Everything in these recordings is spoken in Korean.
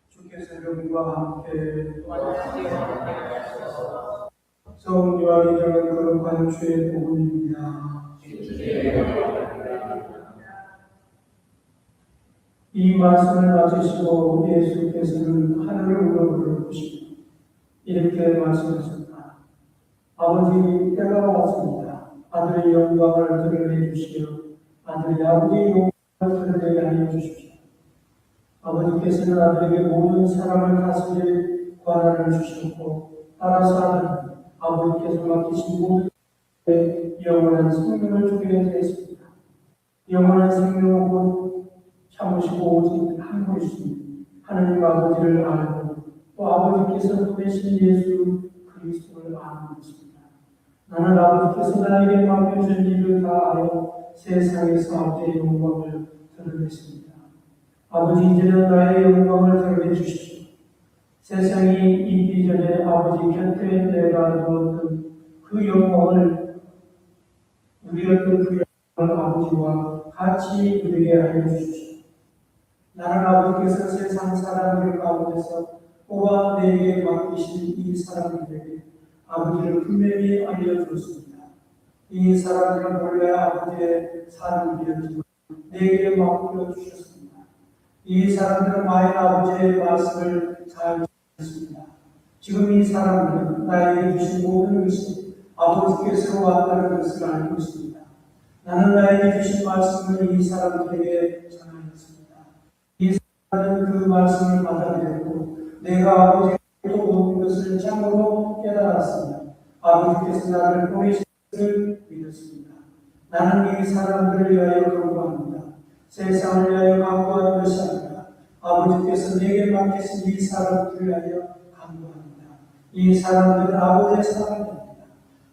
주께서 여러분과 함께 성령과 이정은 거룩한 주의 복음입니다. 이 말씀을 마치시고 예수께서는 하늘을 우러러보시고 이렇게 말씀하셨다. 아버지, 때가 왔습니다. 아들의 영광을 드러내 주시어 아들의 아버지의 영광을 드러내게 하여 주십시오. 아버지께서는 아들에게 모든 사람을 다스릴 권한을 주셨고 따라서 아버지께서 맡기신 모든 영원한 생명을 주게 되었습니다. 영원한 생명은 곧 참으시고 오직 한 분이신 하나님 아버지를 알고 또 아버지께서 보내신 예수 그리스도를 아는 것입니다. 나는 아버지께서 나에게 맡겨준 일을 다하여 세상에서 아버지의 영광을 드러냈습니다. 아버지, 이제는 나의 영광을 드러내 주십시오. 세상이 있기 전에 아버지 곁에 내가 두었던 그 영광을 누렸던 그 영광을 아버지와 같이 누리게 하여 주십시오. 나는 아버지께서 세상 사람들 가운데서 뽑아 내게 맡기신 이 사람들에게 아버지를 분명히 알려주었습니다. 이 사람들은 원래 아버지의 사람들이었지만 내게 맡겨 주셨습니다. 이 사람들은 나의 아버지의 말씀을 잘 듣습니다. 지금 이 사람들은 나에게 주신 모든 것이 아버지께서 왔다는 것을 알고 있습니다. 나는 나에게 주신 말씀을 이 사람들에게 전하였습니다. 이 사람들은 그 말씀을 받아들였고 내가 아버지의 모든 것을 참으로 깨달았습니다. 아버지께서 나를 보내신 것을 믿었습니다. 나는 이 사람들을 위하여 간구합니다. 세상을 위하여 간구하는 것이 아니라 아버지께서 내게 맡기신 이 사람들을 위하여 간구합니다. 이 사람들은 아버지의 사람입니다.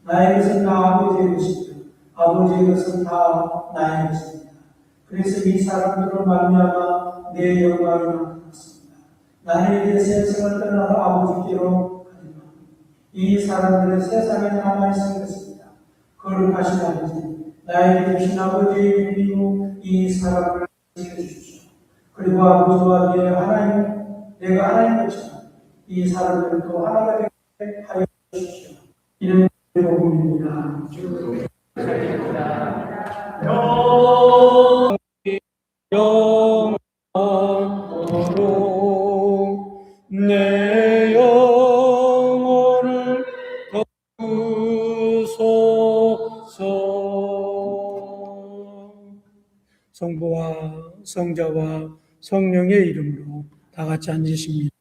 나의 것은 다 아버지의 것이며 아버지의 것은 다 나의 것입니다. 그래서 이 사람들을 말미암아 내 영광이 나타났습니다. 나는 이제 세상을 떠나서 아버지께로 가리라. 이 사람들은 세상에 남아있을 것입니다. 거룩하신 아버지, 나에게 주신 아버지의 이름으로 이 사람을 지켜주십시오. 그리고 아버지와 내가 하나님 것처럼 이 사람들은 또 하나가 되게 하여 주십시오. 이런 복음입니다. 영원토록 내 영혼을 거두소서. 성부와 성자와 성령의 이름으로 다 같이 앉으십니다.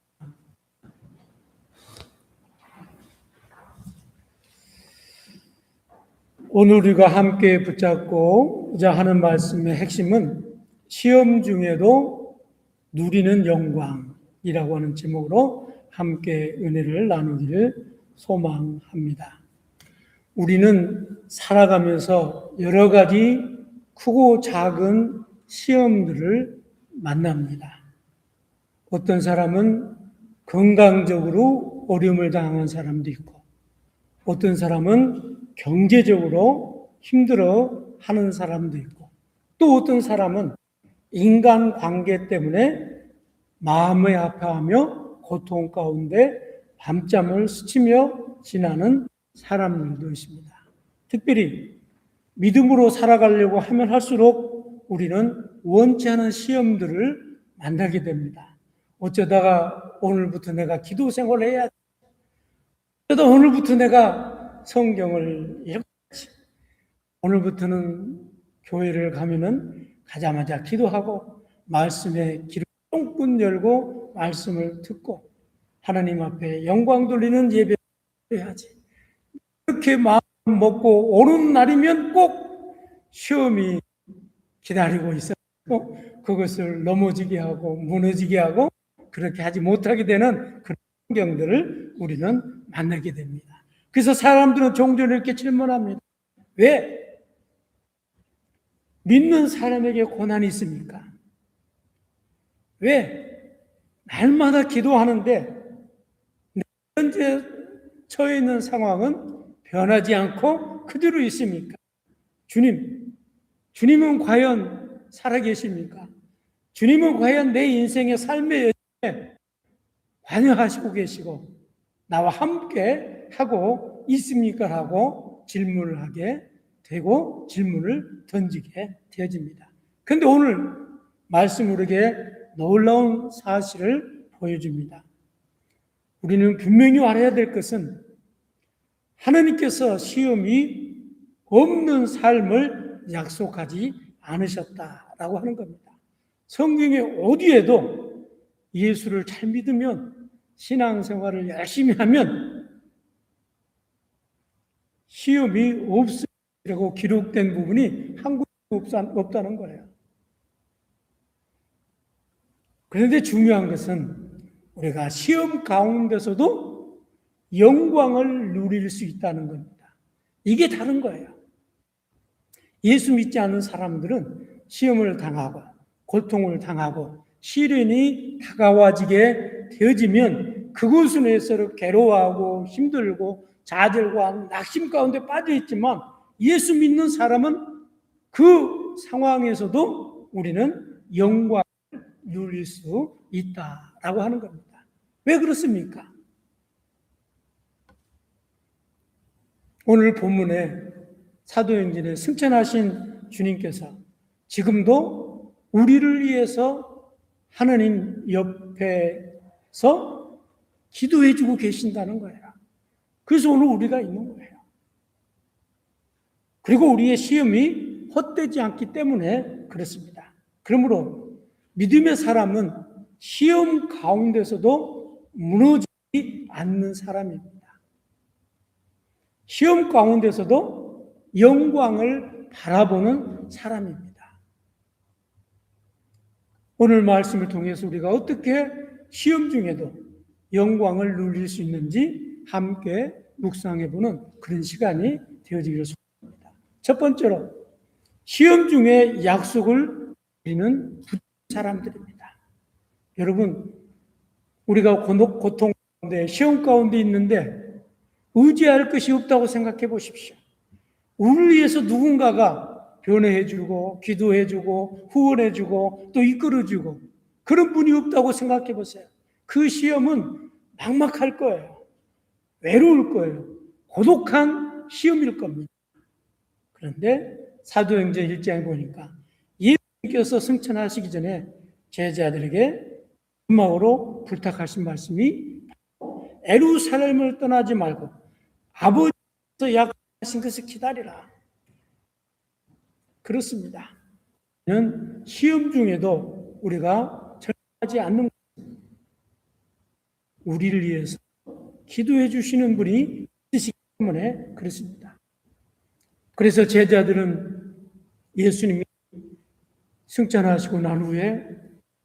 오늘 우리가 함께 붙잡고자 하는 말씀의 핵심은 시험 중에도 누리는 영광이라고 하는 제목으로 함께 은혜를 나누기를 소망합니다. 우리는 살아가면서 여러 가지 크고 작은 시험들을 만납니다. 어떤 사람은 건강적으로 어려움을 당한 사람도 있고, 어떤 사람은 경제적으로 힘들어 하는 사람도 있고, 또 어떤 사람은 인간 관계 때문에 마음을 아파하며 고통 가운데 밤잠을 스치며 지나는 사람들도 있습니다. 특별히 믿음으로 살아가려고 하면 할수록 우리는 원치 않은 시험들을 만나게 됩니다. 어쩌다가 오늘부터 내가 기도 생활을 해야지. 어쩌다 오늘부터 내가 성경을 읽어야지. 오늘부터는 교회를 가면은 가자마자 기도하고 말씀에 귀를 쫑긋 열고 말씀을 듣고 하나님 앞에 영광 돌리는 예배를 해야지. 이렇게 마음 먹고 오는 날이면 꼭 시험이 기다리고 있어. 그것을 넘어지게 하고 무너지게 하고 그렇게 하지 못하게 되는 그런 환경들을 우리는 만나게 됩니다. 그래서 사람들은 종종 이렇게 질문합니다. 왜 믿는 사람에게 고난이 있습니까? 왜 날마다 기도하는데 현재 처해 있는 상황은 변하지 않고 그대로 있습니까? 주님은 과연 살아계십니까? 주님은 과연 내 인생의 삶의 여정에 관여하시고 계시고 나와 함께 하고 있습니까? 라고 질문을 하게 되고 질문을 던지게 되어집니다. 그런데 오늘 말씀은 우리에게 놀라운 사실을 보여줍니다. 우리는 분명히 알아야 될 것은 하나님께서 시험이 없는 삶을 약속하지 않으셨다라고 하는 겁니다. 성경에 어디에도 예수를 잘 믿으면 신앙생활을 열심히 하면 시험이 없으리라고 기록된 부분이 한국에 없다는 거예요. 그런데 중요한 것은 우리가 시험 가운데서도 영광을 누릴 수 있다는 겁니다. 이게 다른 거예요. 예수 믿지 않는 사람들은 시험을 당하고 고통을 당하고 시련이 다가와지게 되어지면 그것을 위해서 괴로워하고 힘들고 좌절과 낙심 가운데 빠져 있지만 예수 믿는 사람은 그 상황에서도 우리는 영광을 누릴 수 있다라고 하는 겁니다. 왜 그렇습니까? 오늘 본문에 사도행전에 승천하신 주님께서 지금도 우리를 위해서 하나님 옆에서 기도해 주고 계신다는 거예요. 그래서 오늘 우리가 있는 거예요. 그리고 우리의 시험이 헛되지 않기 때문에 그렇습니다. 그러므로 믿음의 사람은 시험 가운데서도 무너지지 않는 사람입니다. 시험 가운데서도 영광을 바라보는 사람입니다. 오늘 말씀을 통해서 우리가 어떻게 시험 중에도 영광을 누릴 수 있는지 함께 묵상해보는 그런 시간이 되어지기를 소원합니다. 첫 번째로 시험 중에 약속을 우리는 붙는 사람들입니다. 여러분, 우리가 고통 가운데 시험 가운데 있는데 의지할 것이 없다고 생각해 보십시오. 우리를 위해서 누군가가 변호해주고 기도해주고 후원해주고 또 이끌어주고 그런 분이 없다고 생각해 보세요. 그 시험은 막막할 거예요. 외로울 거예요. 고독한 시험일 겁니다. 그런데 사도행전 1장에 보니까 예수님께서 승천하시기 전에 제자들에게 마음으로 부탁하신 말씀이 예루살렘을 떠나지 말고 아버지께서 약속하신 것을 기다리라. 그렇습니다. 시험 중에도 우리가 절망하지 않는 것은 우리를 위해서 기도해 주시는 분이 있으시기 때문에 그렇습니다. 그래서 제자들은 예수님이 승천하시고 난 후에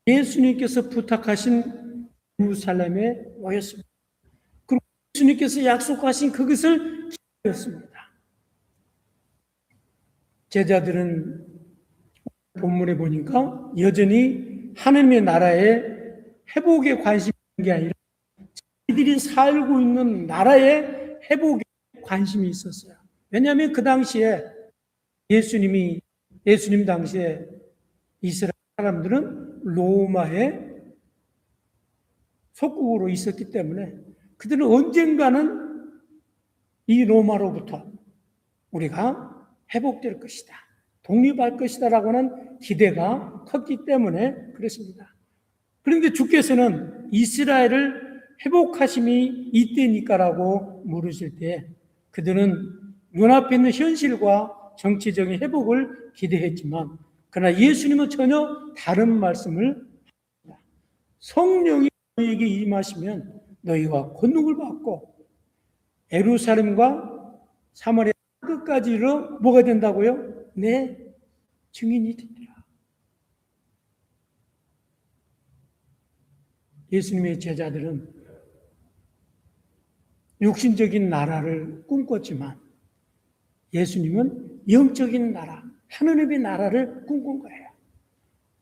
예수님께서 부탁하신 예루살렘에 모였습니다. 그리고 예수님께서 약속하신 그것을 기다렸습니다. 제자들은 본문에 보니까 여전히 하나님의 나라의 회복에 관심이 있는 게 아니라 자기들이 살고 있는 나라의 회복에 관심이 있었어요. 왜냐하면 그 당시에 예수님 당시에 이스라엘 사람들은 로마의 속국으로 있었기 때문에 그들은 언젠가는 이 로마로부터 우리가 회복될 것이다. 독립할 것이다 라고 하는 기대가 컸기 때문에 그렇습니다. 그런데 주께서는 이스라엘을 회복하심이 이때니까라고 물으실 때 그들은 눈앞에 있는 현실과 정치적인 회복을 기대했지만 그러나 예수님은 전혀 다른 말씀을 합니다. 성령이 너희에게 임하시면 너희가 권능을 받고 예루살렘과 사마리아 끝까지 이르러 뭐가 된다고요? 내 증인이 되리라. 예수님의 제자들은 육신적인 나라를 꿈꿨지만 예수님은 영적인 나라, 하느님의 나라를 꿈꾼 거예요.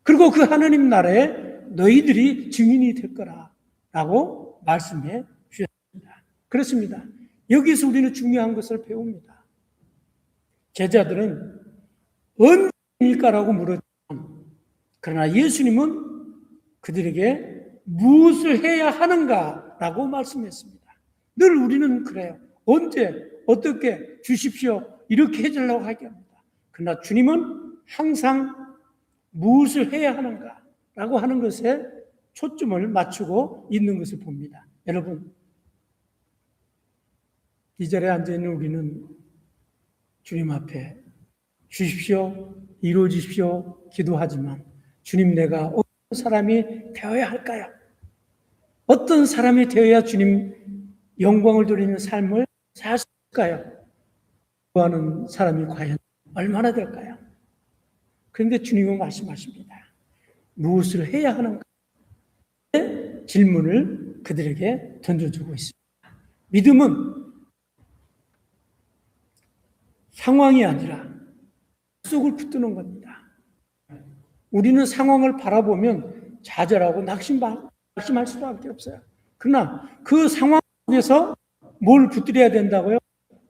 그리고 그 하느님 나라에 너희들이 증인이 될 거라라고 말씀해 주셨습니다. 그렇습니다. 여기서 우리는 중요한 것을 배웁니다. 제자들은 언제일까라고 물었지만 그러나 예수님은 그들에게 무엇을 해야 하는가라고 말씀했습니다. 늘 우리는 그래요. 언제, 어떻게 주십시오. 이렇게 해주려고 하게 합니다. 그러나 주님은 항상 무엇을 해야 하는가라고 하는 것에 초점을 맞추고 있는 것을 봅니다. 여러분, 이 자리에 앉아있는 우리는 주님 앞에 주십시오, 이루어지십시오 기도하지만 주님, 내가 어떤 사람이 되어야 할까요? 어떤 사람이 되어야 주님 영광을 돌리는 삶을 살 수 있을까요? 구하는 사람이 과연 얼마나 될까요? 그런데 주님은 말씀하십니다. 무엇을 해야 하는가? 질문을 그들에게 던져주고 있습니다. 믿음은 상황이 아니라 약속을 붙드는 겁니다. 우리는 상황을 바라보면 좌절하고 낙심할 수밖에 없어요. 그러나 그 상황 속에서 뭘 붙들어야 된다고요?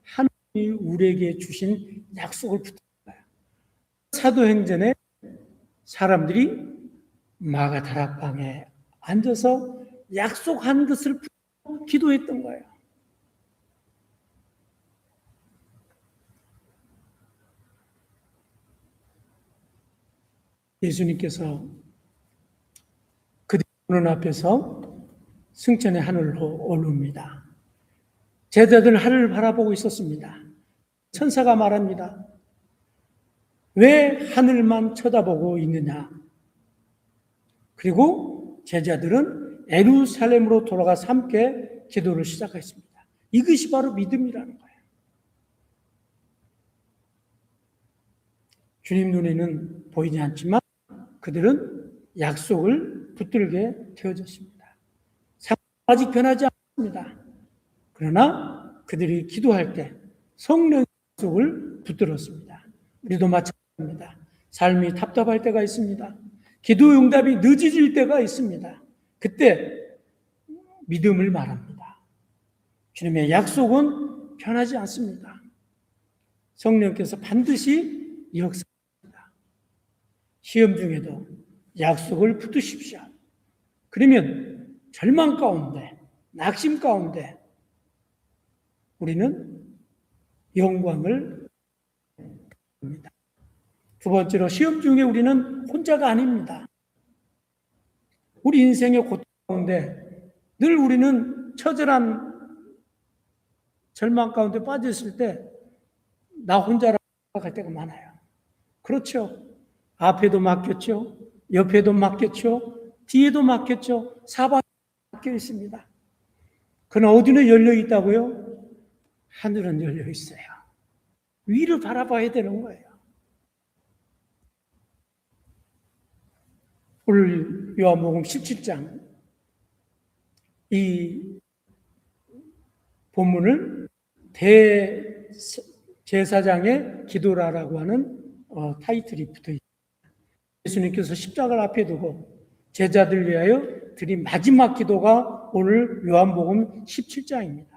하나님이 우리에게 주신 약속을 붙드는 거예요. 사도행전에 사람들이 마가다락방에 앉아서 약속한 것을 붙들고 기도했던 거예요. 예수님께서 그들 보는 앞에서 승천의 하늘로 오릅니다. 제자들은 하늘을 바라보고 있었습니다. 천사가 말합니다. 왜 하늘만 쳐다보고 있느냐? 그리고 제자들은 예루살렘으로 돌아가서 함께 기도를 시작했습니다. 이것이 바로 믿음이라는 거예요. 주님 눈에는 보이지 않지만 그들은 약속을 붙들게 되어졌습니다. 상황은 아직 변하지 않습니다. 그러나 그들이 기도할 때 성령의 약속을 붙들었습니다. 우리도 마찬가지입니다. 삶이 답답할 때가 있습니다. 기도 응답이 늦어질 때가 있습니다. 그때 믿음을 말합니다. 주님의 약속은 변하지 않습니다. 성령께서 반드시 역사합니다. 시험 중에도 약속을 붙드십시오. 그러면 절망 가운데, 낙심 가운데 우리는 영광을 받습니다. 두 번째로 시험 중에 우리는 혼자가 아닙니다. 우리 인생의 고통 가운데 늘 우리는 처절한 절망 가운데 빠졌을 때 나 혼자라고 생각할 때가 많아요. 그렇죠. 앞에도 막혔죠. 옆에도 막혔죠. 뒤에도 막혔죠. 사방에 막혀 있습니다. 그러나 어디는 열려 있다고요? 하늘은 열려 있어요. 위를 바라봐야 되는 거예요. 오늘 요한복음 17장 이 본문을 대제사장의 기도라라고 하는 타이틀이 붙어 있습니다. 예수님께서 십자가를 앞에 두고 제자들 위하여 드린 마지막 기도가 오늘 요한복음 17장입니다.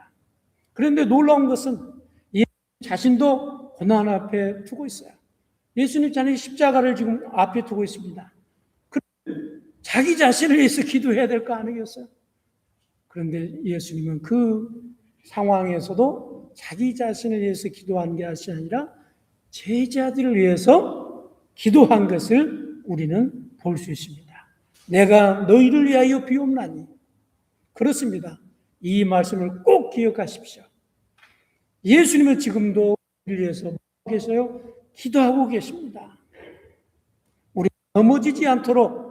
그런데 놀라운 것은 예수님 자신도 고난 앞에 두고 있어요. 예수님 자신이 십자가를 지금 앞에 두고 있습니다. 자기 자신을 위해서 기도해야 될 거 아니겠어요? 그런데 예수님은 그 상황에서도 자기 자신을 위해서 기도한 게 아니라 제자들을 위해서 기도한 것을 우리는 볼 수 있습니다. 내가 너희를 위하여 비옵나니. 그렇습니다. 이 말씀을 꼭 기억하십시오. 예수님은 지금도 우리를 위해서 계세요? 기도하고 계십니다. 우리 넘어지지 않도록,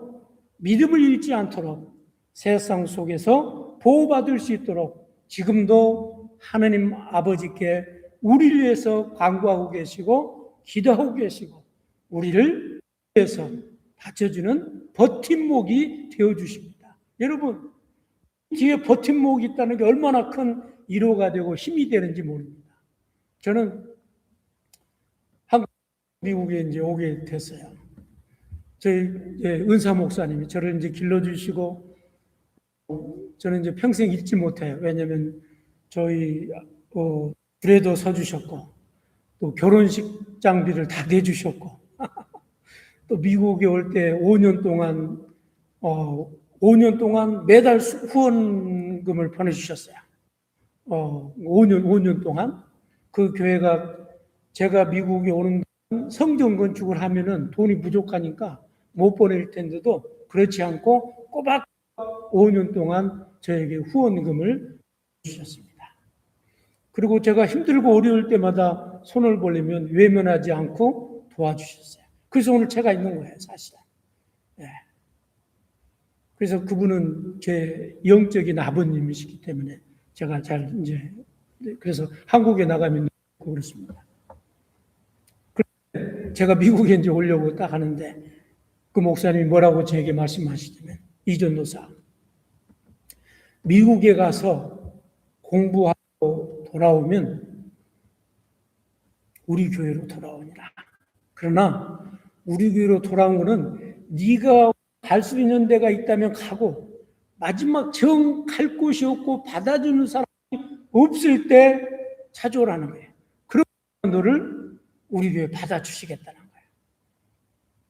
믿음을 잃지 않도록, 세상 속에서 보호받을 수 있도록 지금도 하나님 아버지께 우리를 위해서 간구하고 계시고 기도하고 계시고 우리를 위해서 받쳐주는 버팀목이 되어주십니다. 여러분, 뒤에 버팀목이 있다는 게 얼마나 큰 위로가 되고 힘이 되는지 모릅니다. 저는 미국에 이제 오게 됐어요. 저희 은사 목사님이 저를 이제 길러주시고, 저는 이제 평생 잊지 못해요. 왜냐면 저희 불에도 서주셨고, 또 결혼식 장비를 다 내주셨고, 또 미국에 올 때 5년 동안 매달 후원금을 보내주셨어요. 5년 동안 그 교회가 제가 미국에 오는 성전 건축을 하면은 돈이 부족하니까 못 보낼 텐데도 그렇지 않고 꼬박 5년 동안 저에게 후원금을 주셨습니다. 그리고 제가 힘들고 어려울 때마다 손을 벌리면 외면하지 않고 도와주셨어요. 그래서 오늘 제가 있는 거예요, 사실은. 네. 그래서 그분은 제 영적인 아버님이시기 때문에 제가 그래서 한국에 나가면 그렇습니다. 제가 미국에 이제 오려고 딱 하는데 그 목사님이 뭐라고 저에게 말씀하시냐면, 이전도사, 미국에 가서 공부하고 돌아오면 우리 교회로 돌아오니라. 그러나 우리 교회로 돌아온 거는 네가 갈 수 있는 데가 있다면 가고 마지막 정 갈 곳이 없고 받아주는 사람이 없을 때 찾아오라는 거예요. 그러면 너를 우리 교회에 받아주시겠다는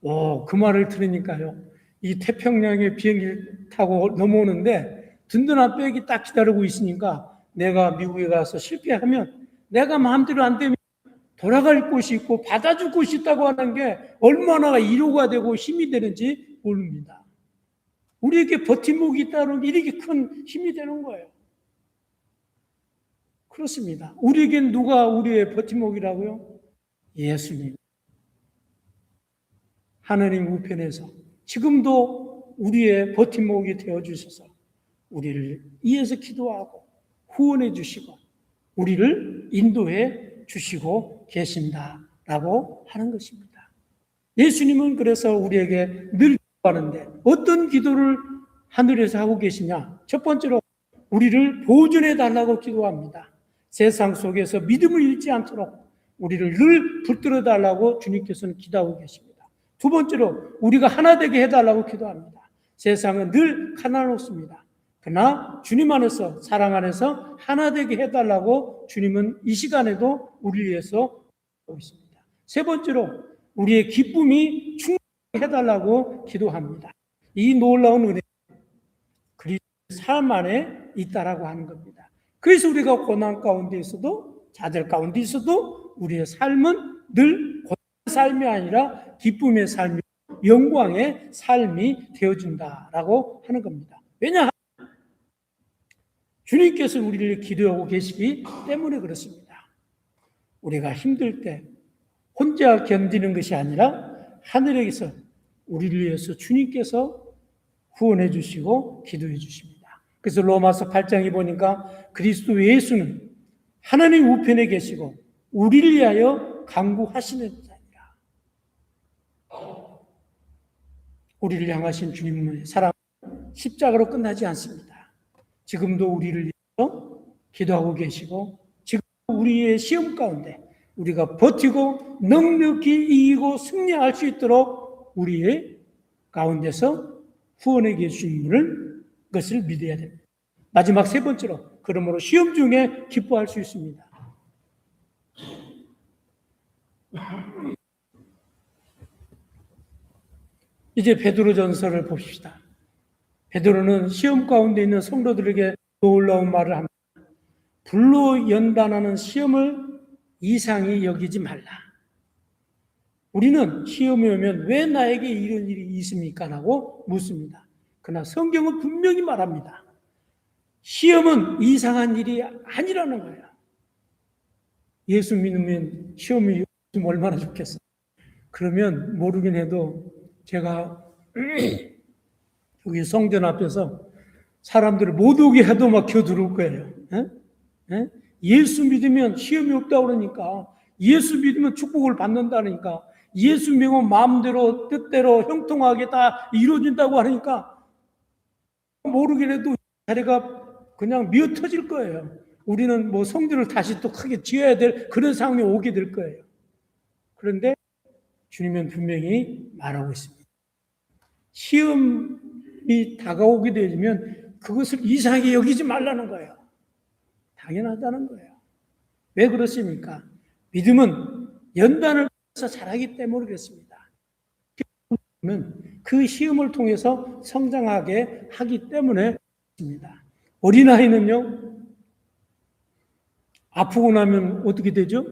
거예요. 그 말을 들으니까요, 이 태평양에 비행기를 타고 넘어오는데 든든한 백이 딱 기다리고 있으니까 내가 미국에 가서 실패하면 내가 마음대로 안 되면 돌아갈 곳이 있고 받아줄 곳이 있다고 하는 게 얼마나 위로가 되고 힘이 되는지 모릅니다. 우리에게 버팀목이 있다는 게 이렇게 큰 힘이 되는 거예요. 그렇습니다. 우리에겐 누가 우리의 버팀목이라고요? 예수님. 하나님 우편에서 지금도 우리의 버팀목이 되어주셔서 우리를 위해서 기도하고 후원해 주시고 우리를 인도해 주시고 계신다라고 하는 것입니다. 예수님은 그래서 우리에게 늘 기도하는데 어떤 기도를 하늘에서 하고 계시냐? 첫 번째로 우리를 보존해 달라고 기도합니다. 세상 속에서 믿음을 잃지 않도록 우리를 늘 붙들어 달라고 주님께서는 기도하고 계십니다. 두 번째로 우리가 하나 되게 해달라고 기도합니다. 세상은 늘 가난롭습니다. 그러나 주님 안에서, 사랑 안에서 하나 되게 해달라고 주님은 이 시간에도 우리를 위해서 하고 있습니다. 세 번째로 우리의 기쁨이 충만하게 해달라고 기도합니다. 이 놀라운 은혜, 그리스도의 삶 안에 있다라고 하는 겁니다. 그래서 우리가 고난 가운데 있어도, 좌절 가운데 있어도 우리의 삶은 늘 고난의 삶이 아니라 기쁨의 삶이, 영광의 삶이 되어준다라고 하는 겁니다. 왜냐하면 주님께서 우리를 기도하고 계시기 때문에 그렇습니다. 우리가 힘들 때 혼자 견디는 것이 아니라 하늘에서 우리를 위해서 주님께서 후원해 주시고 기도해 주십니다. 그래서 로마서 8장에 보니까 그리스도 예수는 하나님 우편에 계시고 우리를 위하여 간구하시는 자니라. 우리를 향하신 주님의 사랑은 십자가로 끝나지 않습니다. 지금도 우리를 위해서 기도하고 계시고 지금 우리의 시험 가운데 우리가 버티고 넉넉히 이기고 승리할 수 있도록 우리의 가운데서 후원해 계신 것을 믿어야 됩니다. 마지막 세 번째로, 그러므로 시험 중에 기뻐할 수 있습니다. 이제 베드로전서를 봅시다. 베드로는 시험 가운데 있는 성도들에게 놀라운 말을 합니다. 불로 연단하는 시험을 이상히 여기지 말라. 우리는 시험이 오면 왜 나에게 이런 일이 있습니까? 라고 묻습니다. 그러나 성경은 분명히 말합니다. 시험은 이상한 일이 아니라는 거예요. 예수 믿으면 시험이 좀 얼마나 좋겠어요. 그러면 모르긴 해도 제가 여기 성전 앞에서 사람들을 못 오게 해도 막 겨들을 거예요. 에? 예수 믿으면 시험이 없다고 그러니까, 예수 믿으면 축복을 받는다니까, 예수 믿으면 마음대로 뜻대로 형통하게 다 이루어진다고 하니까 모르긴 해도 자리가 그냥 미어 터질 거예요. 우리는 뭐 성전을 다시 또 크게 지어야 될 그런 상황이 오게 될 거예요. 그런데 주님은 분명히 말하고 있습니다. 시험이 다가오게 되면 그것을 이상하게 여기지 말라는 거예요. 당연하다는 거예요. 왜 그렇습니까? 믿음은 연단을 통해서 자라기 때문에 그렇습니다. 그 시험을 통해서 성장하게 하기 때문에 그렇습니다. 어린아이는요, 아프고 나면 어떻게 되죠?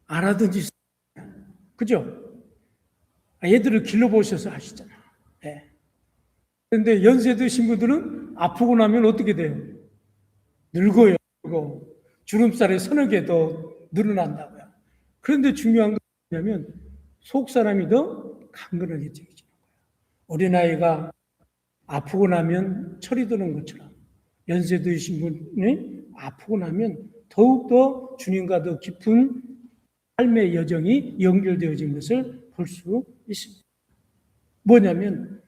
알아든지, 그죠? 얘들을 길러보셔서 아시잖아요. 네. 그런데 연세 드신 분들은 아프고 나면 어떻게 돼요? 늙어요. 늙고 주름살이 서너 개 더 늘어난다고요. 그런데 중요한 건 뭐냐면 속 사람이 더 강건하게 되어지는 거예요. 어린아이가 아프고 나면 철이 드는 것처럼 연세 드신 분이 아프고 나면 더욱더 주님과 더 깊은 삶의 여정이 연결되어진 것을 볼 수 있습니다. 뭐냐면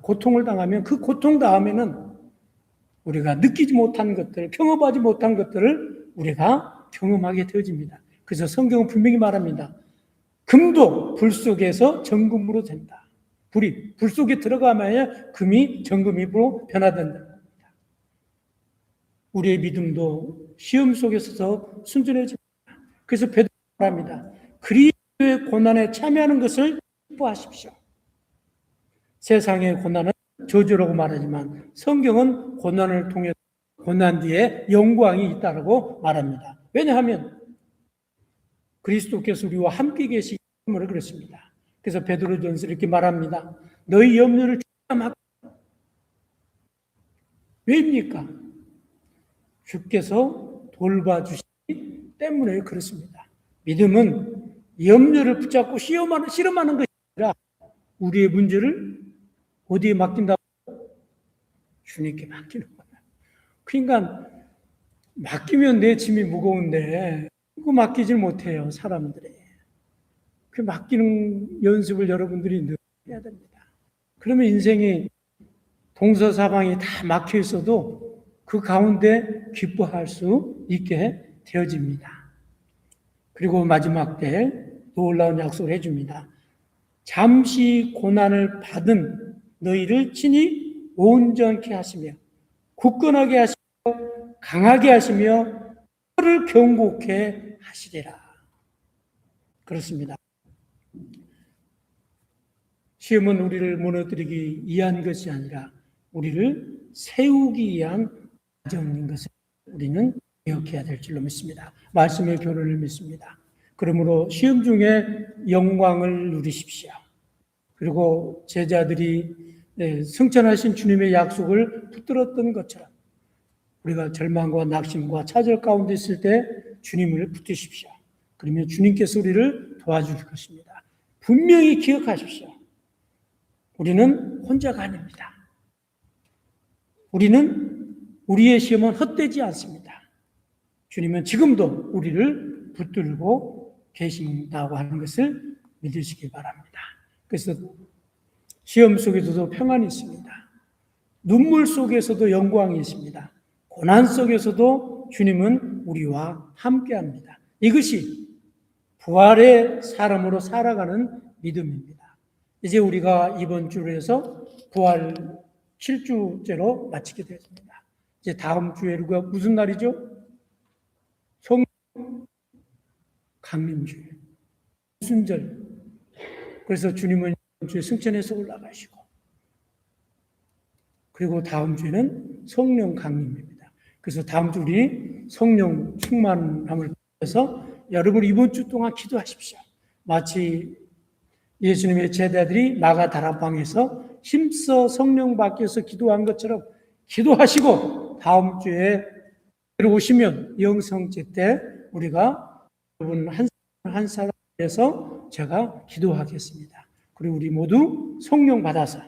고통을 당하면 그 고통 다음에는 우리가 느끼지 못한 것들, 경험하지 못한 것들을 우리가 경험하게 되어집니다. 그래서 성경은 분명히 말합니다. 금도 불 속에서 정금으로 된다. 불 속에 들어가면 금이 정금으로 변화된다. 우리의 믿음도 시험 속에서 순전해집니다. 그래서 베드로가 말합니다. 그리스도의 고난에 참여하는 것을 기뻐하십시오. 세상의 고난은 저주라고 말하지만 성경은 고난을 통해 고난 뒤에 영광이 있다고 말합니다. 왜냐하면 그리스도께서 우리와 함께 계시기 때문에 그렇습니다. 그래서 베드로전서 이렇게 말합니다. 너희 염려를 주께 왜입니까? 주께서 돌봐주시기 때문에 그렇습니다. 믿음은 염려를 붙잡고 실험하는 것이 아니라 우리의 문제를 어디에 맡긴다고? 주님께 맡기는 거예요. 그러니까 맡기면 내 짐이 무거운데 그거 맡기질 못해요, 사람들이. 그 맡기는 연습을 여러분들이 늘 해야 됩니다. 그러면 인생이 동서사방이 다 막혀 있어도 그 가운데 기뻐할 수 있게 되어집니다. 그리고 마지막 때 놀라운 약속을 해줍니다. 잠시 고난을 받은 너희를 친히 온전케 하시며 굳건하게 하시며 강하게 하시며 너를 경고케 하시리라. 그렇습니다. 시험은 우리를 무너뜨리기 위한 것이 아니라 우리를 세우기 위한 과정인 것을 우리는 기억해야 될 줄로 믿습니다. 말씀의 교훈을 믿습니다. 그러므로 시험 중에 영광을 누리십시오. 그리고 제자들이 승천하신 주님의 약속을 붙들었던 것처럼 우리가 절망과 낙심과 차절 가운데 있을 때 주님을 붙드십시오. 그러면 주님께서 우리를 도와줄 것입니다. 분명히 기억하십시오. 우리는 혼자가 아닙니다. 우리의 시험은 헛되지 않습니다. 주님은 지금도 우리를 붙들고 계신다고 하는 것을 믿으시기 바랍니다. 그래서 시험 속에서도 평안이 있습니다. 눈물 속에서도 영광이 있습니다. 고난 속에서도 주님은 우리와 함께합니다. 이것이 부활의 사람으로 살아가는 믿음입니다. 이제 우리가 이번 주로 해서 부활 7주째로 마치게 되었습니다. 이제 다음 주에 우리가 무슨 날이죠? 성령 강림주일, 순절. 그래서 주님은 이번 주에 승천해서 올라가시고, 그리고 다음 주에는 성령 강림입니다. 그래서 다음 주 우리 성령 충만함을 위해서 여러분 이번 주 동안 기도하십시오. 마치 예수님의 제자들이 마가다락방에서 힘써 성령 받기위해서 기도한 것처럼 기도하시고 다음 주에 오시면 영성제 때 우리가 여러분 한 사람 위해서 제가 기도하겠습니다. 그리고 우리 모두 성령 받아서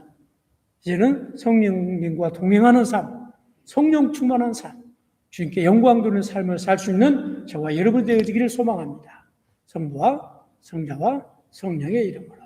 이제는 성령님과 동행하는 삶, 성령 충만한 삶, 주님께 영광 돌리는 삶을 살 수 있는 저와 여러분 되어지기를 소망합니다. 성부와 성자와 성령의 이름으로.